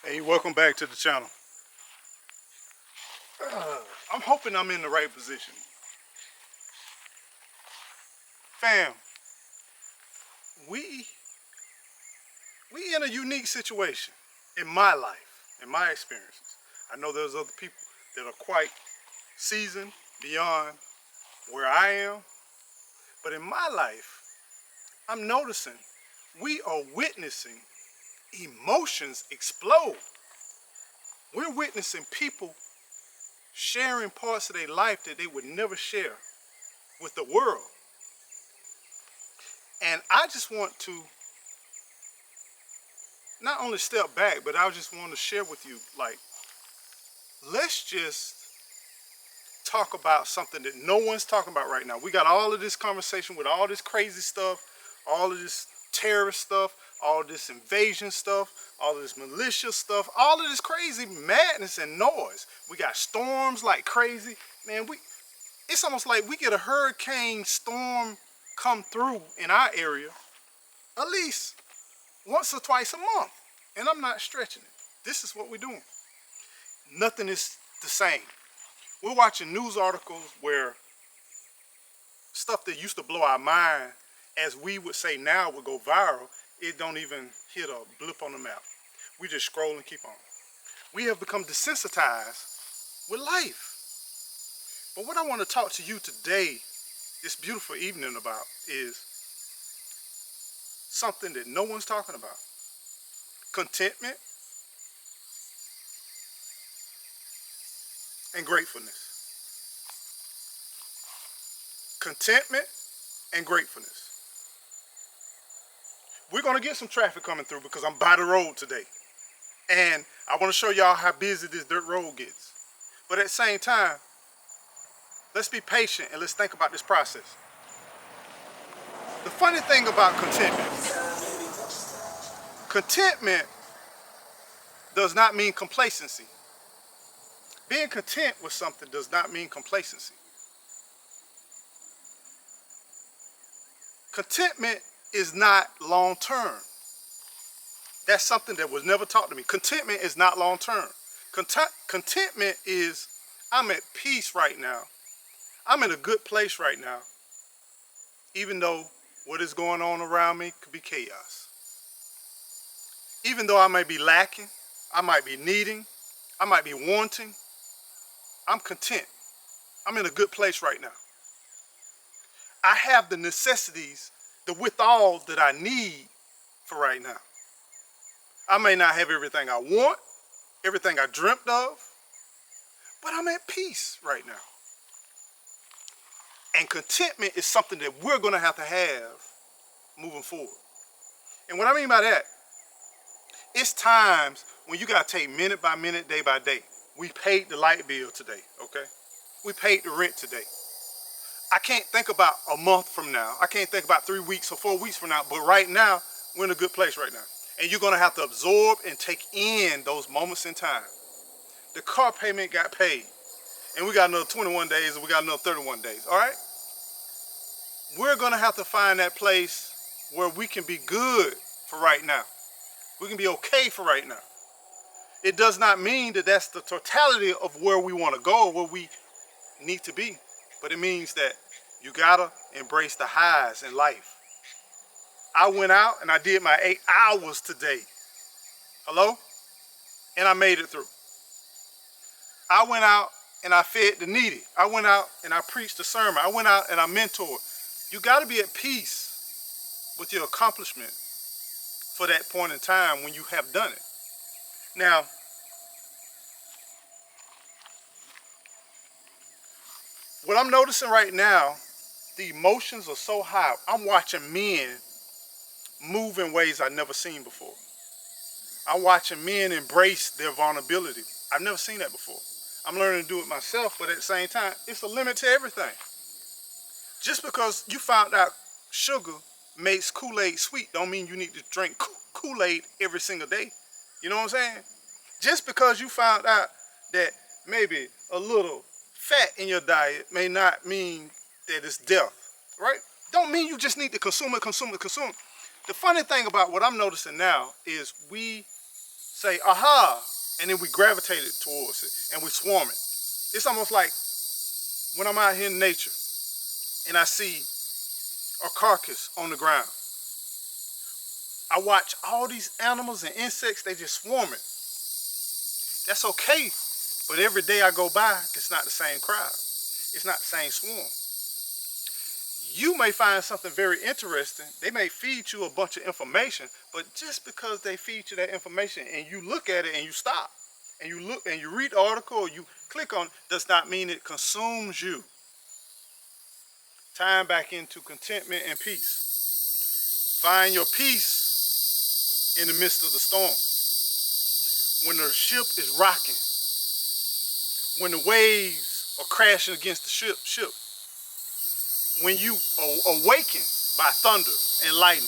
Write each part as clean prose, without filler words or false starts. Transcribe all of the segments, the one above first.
Hey, welcome back to the channel. I'm hoping I'm in the right position. Fam, we in a unique situation in my life, in my experiences. I know there's other people that are quite seasoned beyond where I am, but in my life, I'm noticing we are witnessing emotions explode. We're witnessing people sharing parts of their life that they would never share with the world. And I just want to not only step back, but I just want to share with you, like, let's just talk about something that no one's talking about right now. We got all of this conversation with all this crazy stuff, all of this terrorist stuff, all of this invasion stuff, all of this malicious stuff, all of this crazy madness and noise. We got storms like crazy. Man, it's almost like we get a hurricane storm come through in our area at least once or twice a month. And I'm not stretching it. This is what we're doing. Nothing is the same. We're watching news articles where stuff that used to blow our mind, as we would say now, would go viral. It don't even hit a blip on the map. We just scroll and keep on. We have become desensitized with life. But what I want to talk to you today, this beautiful evening, about is something that no one's talking about. Contentment and gratefulness. Contentment and gratefulness. We're going to get some traffic coming through because I'm by the road today. And I want to show y'all how busy this dirt road gets. But at the same time, let's be patient and let's think about this process. The funny thing about contentment does not mean complacency. Being content with something does not mean complacency. Contentment is not long-term. That's something that was never taught to me. Contentment is not long-term. Contentment is, I'm at peace right now. I'm in a good place right now, even though what is going on around me could be chaos. Even though I may be lacking, I might be needing, I might be wanting, I'm content. I'm in a good place right now. I have the necessities, the withal that I need for right now. I may not have everything I want, everything I dreamt of, but I'm at peace right now. And contentment is something that we're going to have moving forward. And what I mean by that, it's times when you got to take minute by minute, day by day. We paid the light bill today, okay? We paid the rent today. I can't think about a month from now. I can't think about 3 weeks or 4 weeks from now. But right now, we're in a good place right now. And you're going to have to absorb and take in those moments in time. The car payment got paid. And we got another 21 days and we got another 31 days, all right? We're going to have to find that place where we can be good for right now. We can be okay for right now. It does not mean that that's the totality of where we want to go, where we need to be. But it means that you gotta embrace the highs in life. I went out and I did my 8 hours today. Hello? And I made it through. I went out and I fed the needy. I went out and I preached a sermon. I went out and I mentored. You gotta be at peace with your accomplishment for that point in time when you have done it. Now, what I'm noticing right now, the emotions are so high. I'm watching men move in ways I've never seen before. I'm watching men embrace their vulnerability. I've never seen that before. I'm learning to do it myself, but at the same time, it's a limit to everything. Just because you found out sugar makes Kool-Aid sweet don't mean you need to drink Kool-Aid every single day. You know what I'm saying? Just because you found out that maybe a little fat in your diet may not mean that it's death, right? Don't mean you just need to consume it. The funny thing about what I'm noticing now is we say, aha, and then we gravitated towards it and we swarm it. It's almost like when I'm out here in nature and I see a carcass on the ground. I watch all these animals and insects, they just swarm it. That's okay, but every day I go by, it's not the same crowd. It's not the same swarm. You may find something very interesting. They may feed you a bunch of information, but just because they feed you that information and you look at it and you stop, and you look and you read the article or you click on it, does not mean it consumes you. Time back into contentment and peace. Find your peace in the midst of the storm. When the ship is rocking, when the waves are crashing against the ship, when you are awakened by thunder and lightning,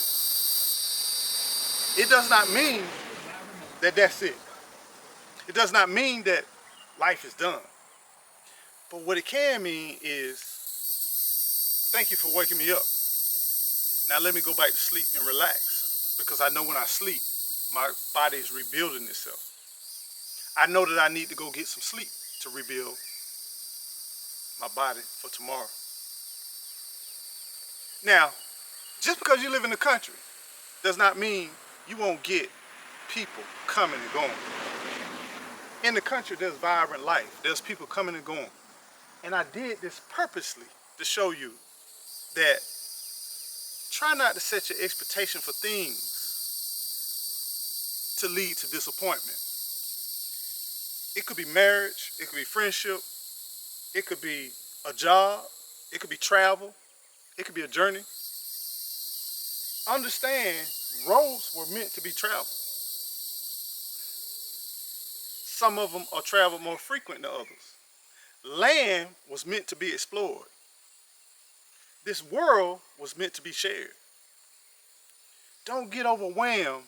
it does not mean that that's it. It does not mean that life is done. But what it can mean is, thank you for waking me up. Now let me go back to sleep and relax, because I know when I sleep, my body is rebuilding itself. I know that I need to go get some sleep to rebuild my body for tomorrow. Now, just because you live in the country does not mean you won't get people coming and going. In the country, there's vibrant life. There's people coming and going. And I did this purposely to show you that try not to set your expectation for things to lead to disappointment. It could be marriage, it could be friendship, it could be a job, it could be travel, it could be a journey. Understand, roads were meant to be traveled. Some of them are traveled more frequent than others. Land was meant to be explored. This world was meant to be shared. Don't get overwhelmed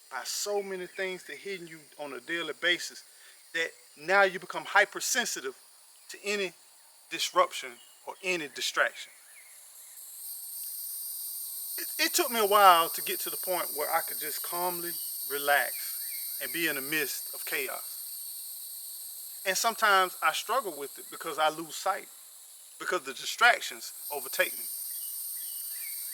by so many things that hitting you on a daily basis that now you become hypersensitive to any disruption or any distraction. It took me a while to get to the point where I could just calmly relax and be in the midst of chaos. And sometimes I struggle with it because I lose sight, because the distractions overtake me.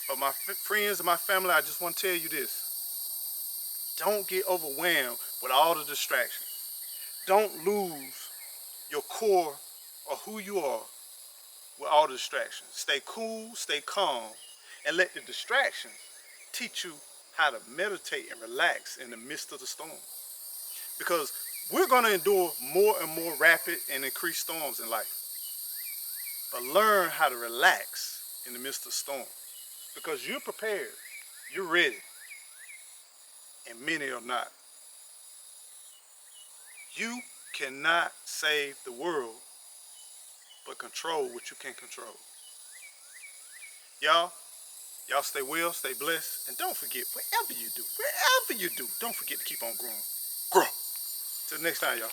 But my friends and my family, I just want to tell you this. Don't get overwhelmed with all the distractions. Don't lose your core or who you are with all the distractions. Stay cool, stay calm, and let the distractions teach you how to meditate and relax in the midst of the storm. Because we're going to endure more and more rapid and increased storms in life. But learn how to relax in the midst of the storm. Because you're prepared, you're ready, and many are not. You cannot save the world, but control what you can control. Y'all stay well, stay blessed, and don't forget, wherever you do, don't forget to keep on growing. Grow. Till next time, y'all.